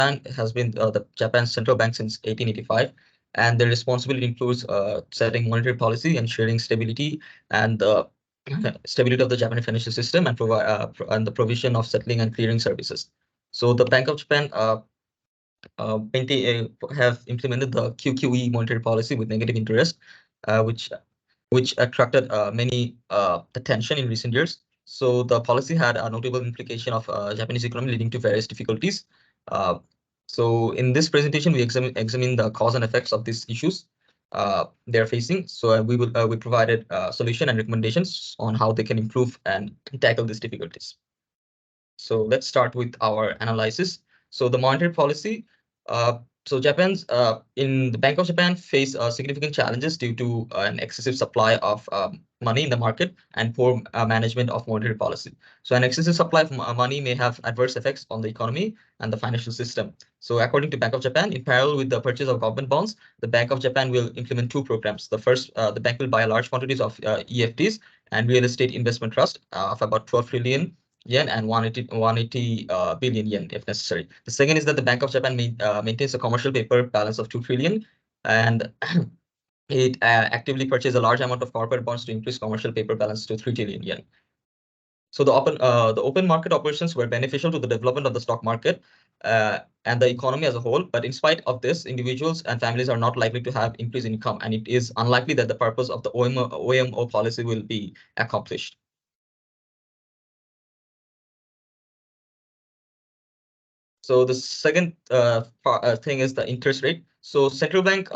Bank has been the Japan's central bank since 1885, and their responsibility includes setting monetary policy, ensuring stability and the stability of the Japanese financial system, and provide and the provision of settling and clearing services. So the Bank of Japan have implemented the QQE monetary policy with negative interest, which attracted many attention in recent years. So the policy had a notable implication of Japanese economy, leading to various difficulties. Uh, so in this presentation, we examine the cause and effects of these issues they're facing. So we provided solution and recommendations on how they can improve and tackle these difficulties. So let's start with our analysis. So the monetary policy. So Japan's in the Bank of Japan face significant challenges due to an excessive supply of money in the market and poor management of monetary policy. So an excessive supply of money may have adverse effects on the economy and the financial system. So according to Bank of Japan, in parallel with the purchase of government bonds, the Bank of Japan will implement two programs. The first, the bank will buy large quantities of EFTs and real estate investment trust of about 12 trillion yen and 180 billion yen if necessary. The second is that the Bank of Japan maintains a commercial paper balance of 2 trillion, and it actively purchases a large amount of corporate bonds to increase commercial paper balance to 3 trillion yen. So the open market operations were beneficial to the development of the stock market and the economy as a whole. But in spite of this, individuals and families are not likely to have increased income, and it is unlikely that the purpose of the OMO policy will be accomplished. So the second thing is the interest rate. So central bank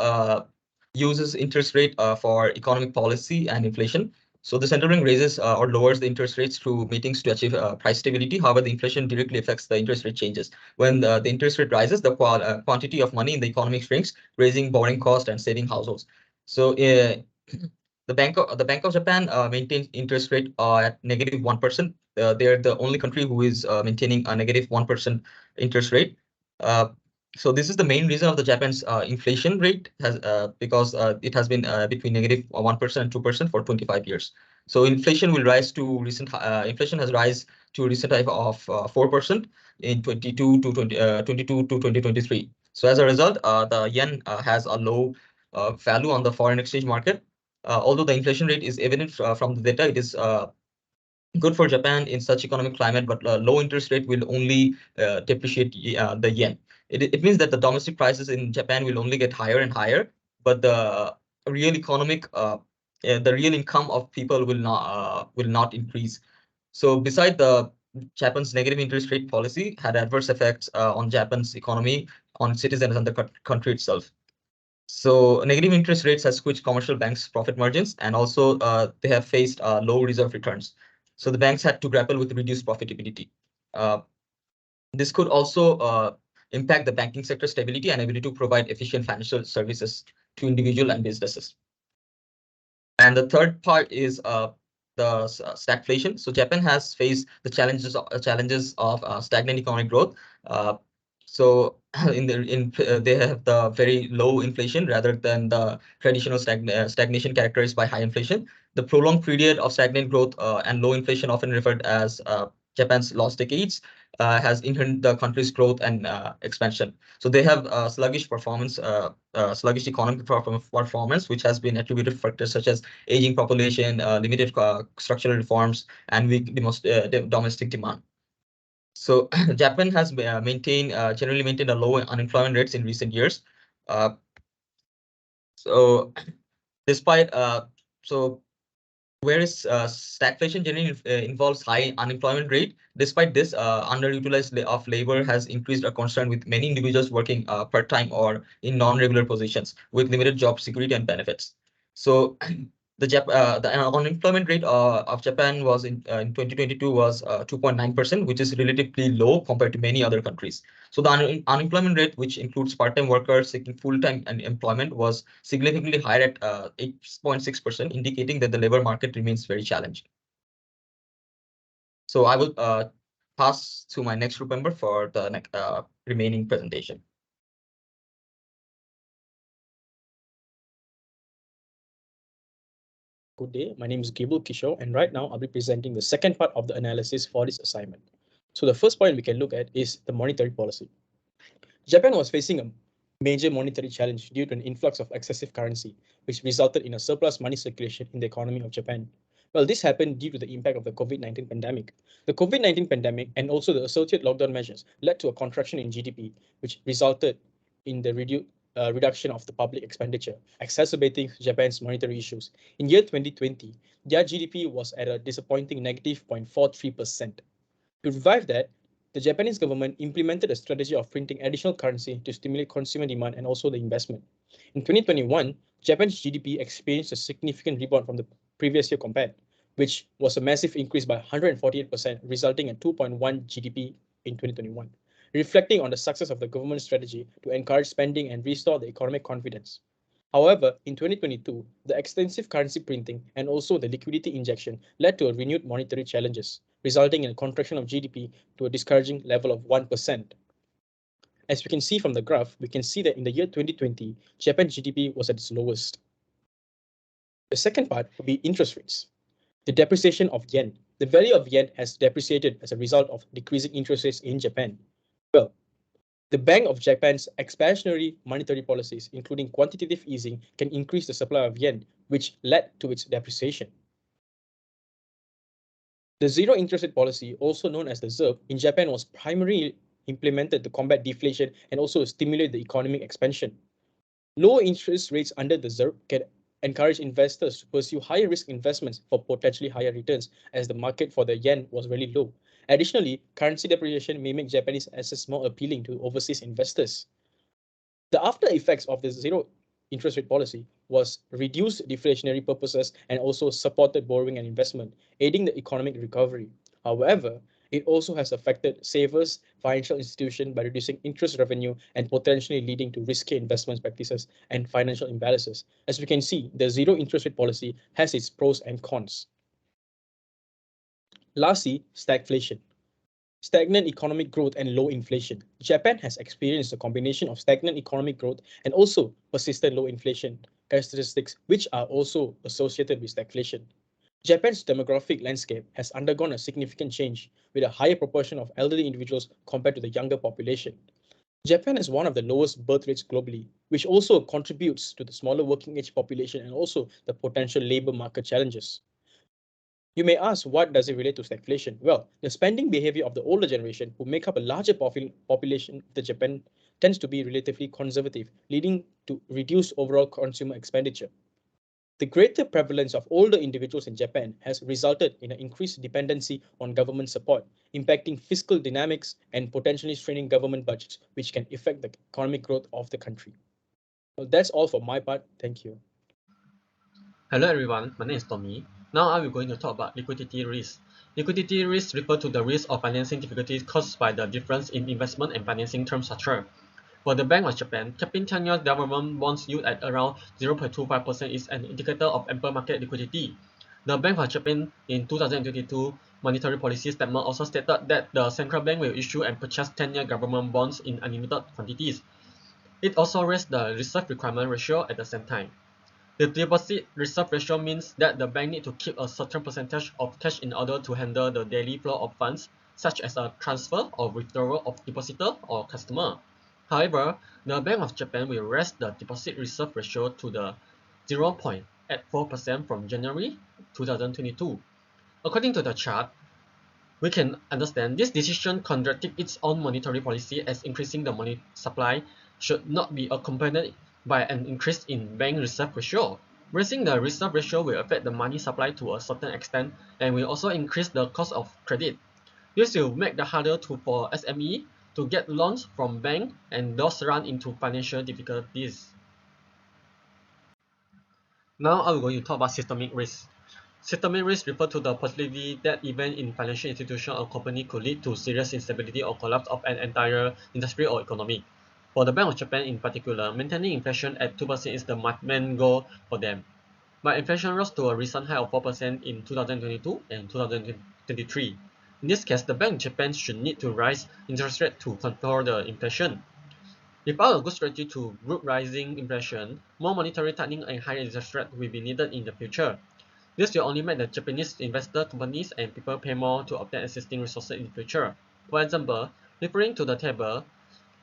uses interest rate for economic policy and inflation. So the central bank raises or lowers the interest rates through meetings to achieve price stability. However, the inflation directly affects the interest rate changes. When the interest rate rises, the quantity of money in the economy shrinks, raising borrowing cost and saving households. So the Bank of Japan maintains interest rate at negative 1%. They're the only country who is maintaining a negative 1% interest rate. Uh, so this is the main reason of the Japan's inflation rate has because it has been between negative 1% and 2% for 25 years. So inflation will rise to recent inflation has rise to a recent high of 4% in 22 to 2023. So as a result, the yen has a low value on the foreign exchange market. Although the inflation rate is evident from the data, it is good for Japan in such economic climate, but low interest rate will only depreciate the yen. It means that the domestic prices in Japan will only get higher and higher, but the real income of people will not increase. So beside the Japan's negative interest rate policy had adverse effects on Japan's economy, on citizens and the country itself. So negative interest rates has squeezed commercial banks' profit margins, and also they have faced low reserve returns. So the banks had to grapple with reduced profitability. Uh, this could also impact the banking sector stability and ability to provide efficient financial services to individual and businesses. And the third part is the stagflation. So Japan has faced the challenges of stagnant economic growth. So they have the very low inflation rather than the traditional stagnation characterized by high inflation. The prolonged period of stagnant growth and low inflation, often referred as Japan's lost decades, has hindered the country's growth and expansion. So they have sluggish economic performance, which has been attributed to factors such as aging population, limited structural reforms, and weak domestic demand. So Japan has generally maintained a low unemployment rates in recent years. Uh, so despite so Whereas stagflation generally involves high unemployment rate. Despite this, underutilized of labor has increased a concern with many individuals working part-time or in non-regular positions with limited job security and benefits. So the unemployment rate of Japan was in 2022 was 2.9%, which is relatively low compared to many other countries. So the unemployment rate, which includes part-time workers seeking full-time employment, was significantly higher at 8.6%, indicating that the labor market remains very challenging. So I will pass to my next group member for the remaining presentation. Good day, my name is Gable Kishore, and right now I'll be presenting the second part of the analysis for this assignment. So the first point we can look at is the monetary policy. Japan was facing a major monetary challenge due to an influx of excessive currency, which resulted in a surplus money circulation in the economy of Japan. Well, this happened due to the impact of the COVID-19 pandemic. The COVID-19 pandemic and also the associated lockdown measures led to a contraction in GDP, which resulted in the reduction of the public expenditure, exacerbating Japan's monetary issues. In year 2020, their GDP was at a disappointing negative 0.43%. To revive that, the Japanese government implemented a strategy of printing additional currency to stimulate consumer demand and also the investment. In 2021, Japan's GDP experienced a significant rebound from the previous year compared, which was a massive increase by 148%, resulting in 2.1 GDP in 2021, reflecting on the success of the government strategy to encourage spending and restore the economic confidence. However, in 2022, the extensive currency printing and also the liquidity injection led to a renewed monetary challenges, resulting in a contraction of GDP to a discouraging level of 1%. As we can see from the graph, we can see that in the year 2020, Japan's GDP was at its lowest. The second part would be interest rates. The depreciation of yen. The value of yen has depreciated as a result of decreasing interest rates in Japan. Well, the Bank of Japan's expansionary monetary policies, including quantitative easing, can increase the supply of yen, which led to its depreciation. The zero interest rate policy, also known as the ZIRP, in Japan was primarily implemented to combat deflation and also stimulate the economic expansion. Lower interest rates under the ZIRP can encourage investors to pursue higher risk investments for potentially higher returns, as the market for the yen was really low. Additionally, currency depreciation may make Japanese assets more appealing to overseas investors. The after effects of the zero interest rate policy was reduced deflationary purposes and also supported borrowing and investment, aiding the economic recovery. However, it also has affected savers, financial institutions by reducing interest revenue and potentially leading to risky investment practices and financial imbalances. As we can see, the zero interest rate policy has its pros and cons. Lastly, stagflation. Stagnant economic growth and low inflation. Japan has experienced a combination of stagnant economic growth and also persistent low inflation characteristics, which are also associated with stagflation. Japan's demographic landscape has undergone a significant change, with a higher proportion of elderly individuals compared to the younger population. Japan is one of the lowest birth rates globally, which also contributes to the smaller working age population and also the potential labor market challenges. You may ask, what does it relate to stagflation? Well, the spending behavior of the older generation, who make up a larger population of Japan, tends to be relatively conservative, leading to reduced overall consumer expenditure. The greater prevalence of older individuals in Japan has resulted in an increased dependency on government support, impacting fiscal dynamics and potentially straining government budgets, which can affect the economic growth of the country. Well, that's all for my part. Thank you. Hello everyone, my name is Tommy. Now I will going to talk about liquidity risk. Liquidity risk refer to the risk of financing difficulties caused by the difference in investment and financing term structure. For the Bank of Japan, keeping 10-year government bonds yield at around 0.25% is an indicator of ample market liquidity. The Bank of Japan in 2022 monetary policy statement also stated that the central bank will issue and purchase 10-year government bonds in unlimited quantities. It also raised the reserve requirement ratio at the same time. The deposit reserve ratio means that the bank need to keep a certain percentage of cash in order to handle the daily flow of funds, such as a transfer or withdrawal of depositor or customer. However, the Bank of Japan will raise the deposit reserve ratio to the 0.84% from January 2022. According to the chart, we can understand this decision contradicts its own monetary policy, as increasing the money supply should not be accompanied by an increase in bank reserve ratio. Raising the reserve ratio will affect the money supply to a certain extent and will also increase the cost of credit. This will make it harder for SME to get loans from banks and thus run into financial difficulties. Now I'm going to talk about systemic risk. Systemic risk refer to the possibility that event in financial institution or company could lead to serious instability or collapse of an entire industry or economy. For the Bank of Japan in particular, maintaining inflation at 2% is the main goal for them. But inflation rose to a recent high of 4% in 2022 and 2023. In this case, the Bank of Japan should need to raise interest rate to control the inflation. Without a good strategy to root rising inflation, more monetary tightening and higher interest rate will be needed in the future. This will only make the Japanese investor companies and people pay more to obtain existing resources in the future. For example, referring to the table,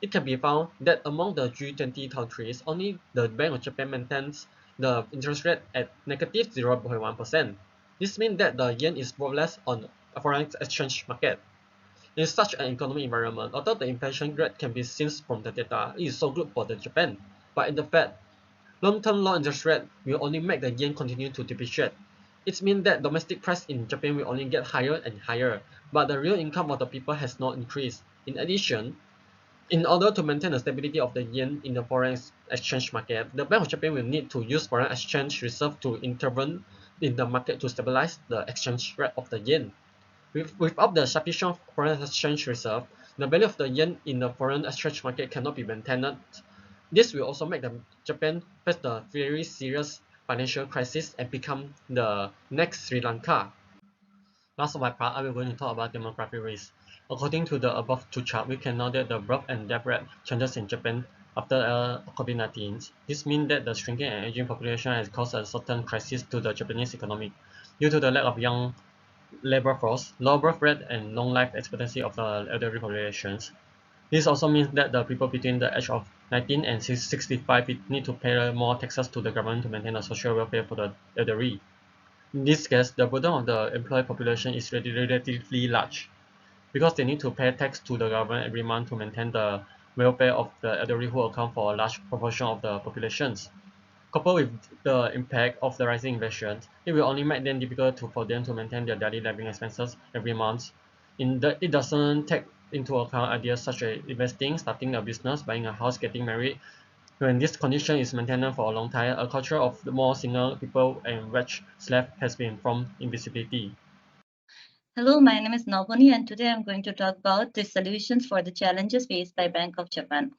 it can be found that among the G20 countries, only the Bank of Japan maintains the interest rate at negative 0.1%. This means that the yen is more or less on a foreign exchange market. In such an economic environment, although the inflation rate can be seen from the data, it is so good for the Japan. But in the fact, long-term low interest rate will only make the yen continue to depreciate. It means that domestic price in Japan will only get higher and higher, but the real income of the people has not increased. In addition, in order to maintain the stability of the yen in the foreign exchange market, the Bank of Japan will need to use foreign exchange reserve to intervene in the market to stabilize the exchange rate of the yen. Without the sufficient foreign exchange reserve, the value of the yen in the foreign exchange market cannot be maintained. This will also make Japan face the very serious financial crisis and become the next Sri Lanka. Last of my part, I will going to talk about demographic risk. According to the above two charts, we can know that the birth and death rate changes in Japan after COVID-19. This means that the shrinking and aging population has caused a certain crisis to the Japanese economy. Due to the lack of young labor force, low birth rate, and long life expectancy of the elderly populations. This also means that the people between the age of 19 and 65 need to pay more taxes to the government to maintain the social welfare for the elderly. In this case, the burden of the employed population is relatively large because they need to pay tax to the government every month to maintain the welfare of the elderly who account for a large proportion of the populations. Coupled with the impact of the rising inflation, it will only make them difficult for them to maintain their daily living expenses every month. It doesn't take into account ideas such as investing, starting a business, buying a house, getting married. When this condition is maintained for a long time, a culture of more single people and wretched slave has been formed in visibility. Hello, my name is Navani, and today I'm going to talk about the solutions for the challenges faced by Bank of Japan.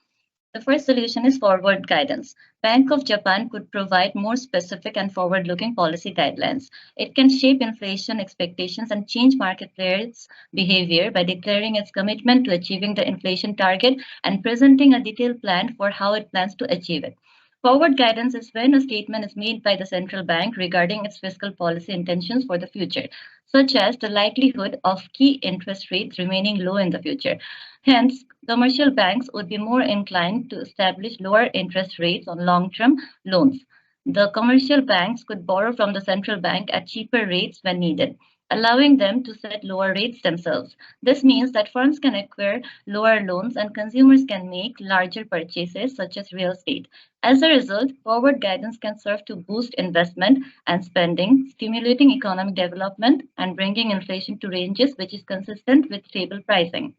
The first solution is forward guidance. Bank of Japan could provide more specific and forward-looking policy guidelines. It can shape inflation expectations and change market players' behavior by declaring its commitment to achieving the inflation target and presenting a detailed plan for how it plans to achieve it. Forward guidance is when a statement is made by the central bank regarding its fiscal policy intentions for the future, such as the likelihood of key interest rates remaining low in the future. Hence, commercial banks would be more inclined to establish lower interest rates on long term loans. The commercial banks could borrow from the central bank at cheaper rates when needed, allowing them to set lower rates themselves. This means that firms can acquire lower loans and consumers can make larger purchases, such as real estate. As a result, forward guidance can serve to boost investment and spending, stimulating economic development and bringing inflation to ranges which is consistent with stable pricing.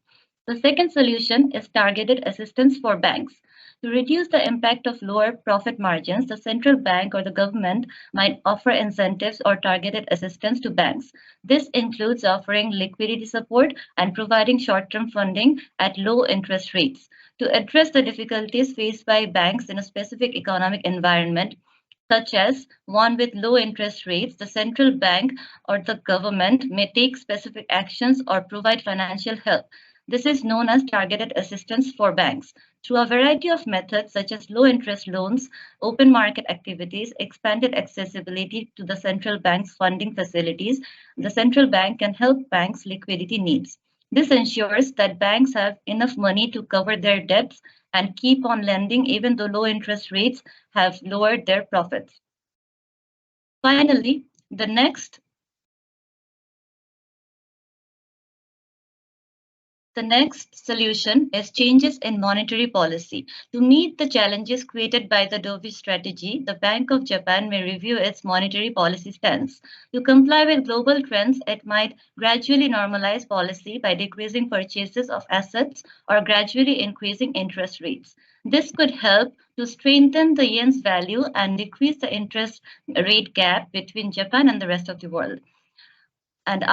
The second solution is targeted assistance for banks. To reduce the impact of lower profit margins, the central bank or the government might offer incentives or targeted assistance to banks. This includes offering liquidity support and providing short term funding at low interest rates. To address the difficulties faced by banks in a specific economic environment, such as one with low interest rates, the central bank or the government may take specific actions or provide financial help. This is known as targeted assistance for banks. Through a variety of methods such as low interest loans, open market activities, expanded accessibility to the central bank's funding facilities, the central bank can help banks' liquidity needs. This ensures that banks have enough money to cover their debts and keep on lending even though low interest rates have lowered their profits. Finally, the next solution is changes in monetary policy. To meet the challenges created by the dovish strategy, the Bank of Japan may review its monetary policy stance. To comply with global trends, it might gradually normalize policy by decreasing purchases of assets or gradually increasing interest rates. This could help to strengthen the yen's value and decrease the interest rate gap between Japan and the rest of the world. And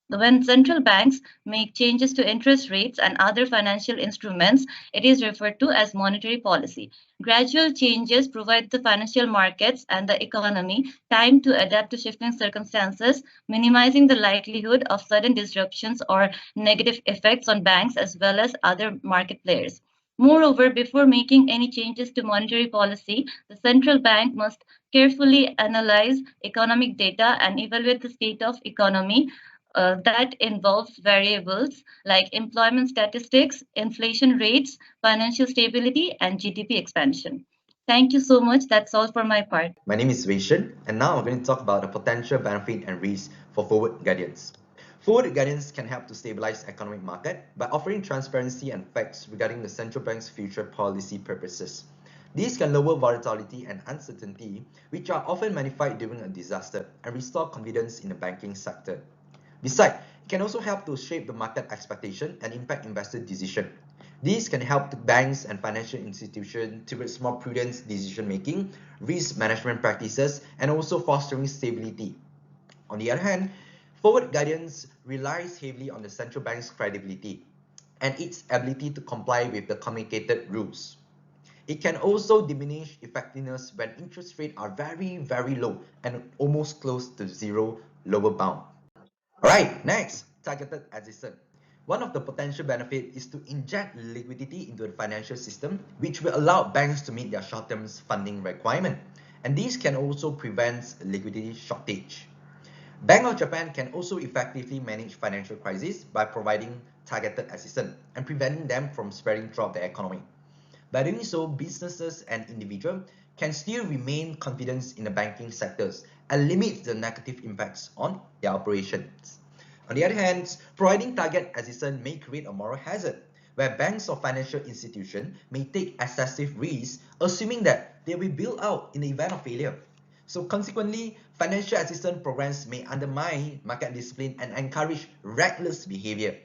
when central banks make changes to interest rates and other financial instruments, it is referred to as monetary policy. Gradual changes provide the financial markets and the economy time to adapt to shifting circumstances, minimizing the likelihood of sudden disruptions or negative effects on banks as well as other market players. Moreover, before making any changes to monetary policy, the central bank must carefully analyze economic data and evaluate the state of economy that involves variables like employment statistics, inflation rates, financial stability, and GDP expansion. Thank you so much. That's all for my part. My name is Vaishan, and now I'm going to talk about the potential benefit and risk for forward guidance. Forward guidance can help to stabilize economic market by offering transparency and facts regarding the central bank's future policy purposes. These can lower volatility and uncertainty, which are often magnified during a disaster, and restore confidence in the banking sector. Besides, it can also help to shape the market expectation and impact investor decision. These can help the banks and financial institutions towards more prudent decision making, risk management practices, and also fostering stability. On the other hand, forward guidance relies heavily on the central bank's credibility and its ability to comply with the communicated rules. It can also diminish effectiveness when interest rates are very low and almost close to zero lower bound. Alright, next, targeted acquisition. One of the potential benefits is to inject liquidity into the financial system, which will allow banks to meet their short-term funding requirement. And these can also prevent liquidity shortage. Bank of Japan can also effectively manage financial crises by providing targeted assistance and preventing them from spreading throughout the economy. By doing so, businesses and individuals can still remain confident in the banking sectors and limit the negative impacts on their operations. On the other hand, providing target assistance may create a moral hazard, where banks or financial institutions may take excessive risks, assuming that they will bail out in the event of failure. So consequently, financial assistance programs may undermine market discipline and encourage reckless behavior.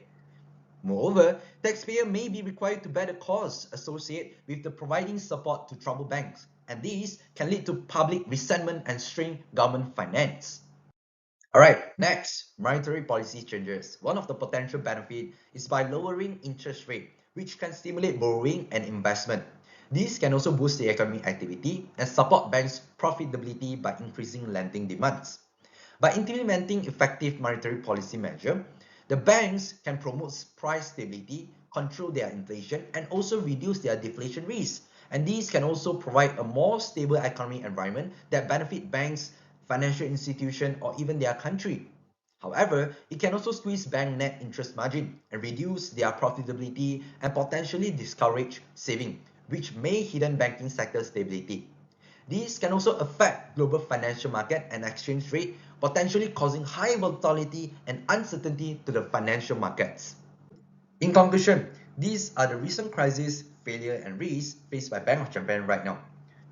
Moreover, taxpayers may be required to bear the costs associated with the providing support to troubled banks, and these can lead to public resentment and strain government finance. Alright, next, monetary policy changes. One of the potential benefits is by lowering interest rate, which can stimulate borrowing and investment. These can also boost the economic activity and support banks' profitability by increasing lending demands. By implementing effective monetary policy measures, the banks can promote price stability, control their inflation, and also reduce their deflation risk. And these can also provide a more stable economic environment that benefit banks, financial institutions, or even their country. However, it can also squeeze bank net interest margin and reduce their profitability and potentially discourage saving, which may hidden banking sector stability. These can also affect global financial market and exchange rate, potentially causing high volatility and uncertainty to the financial markets. In conclusion, these are the recent crises, failure, and risks faced by Bank of Japan right now.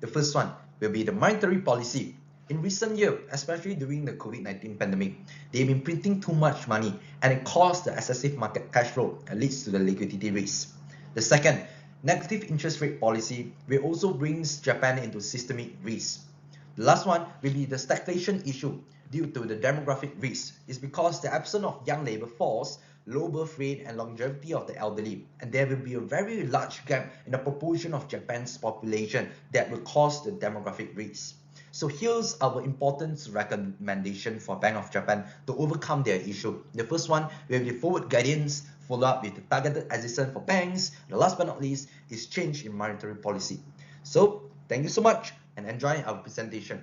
The first one will be the monetary policy. In recent years, especially during the COVID-19 pandemic, they've been printing too much money and it caused the excessive market cash flow and leads to the liquidity risk. The second, negative interest rate policy will also brings Japan into systemic risk. The last one will be the stagflation issue due to the demographic risk. It's because the absence of young labor force, low birth rate, and longevity of the elderly, and there will be a very large gap in the proportion of Japan's population that will cause the demographic risk. So here's our important recommendation for Bank of Japan to overcome their issue. The first one will be forward guidance, follow up with the targeted assistance for banks. The last but not least is change in monetary policy. So thank you so much and enjoy our presentation.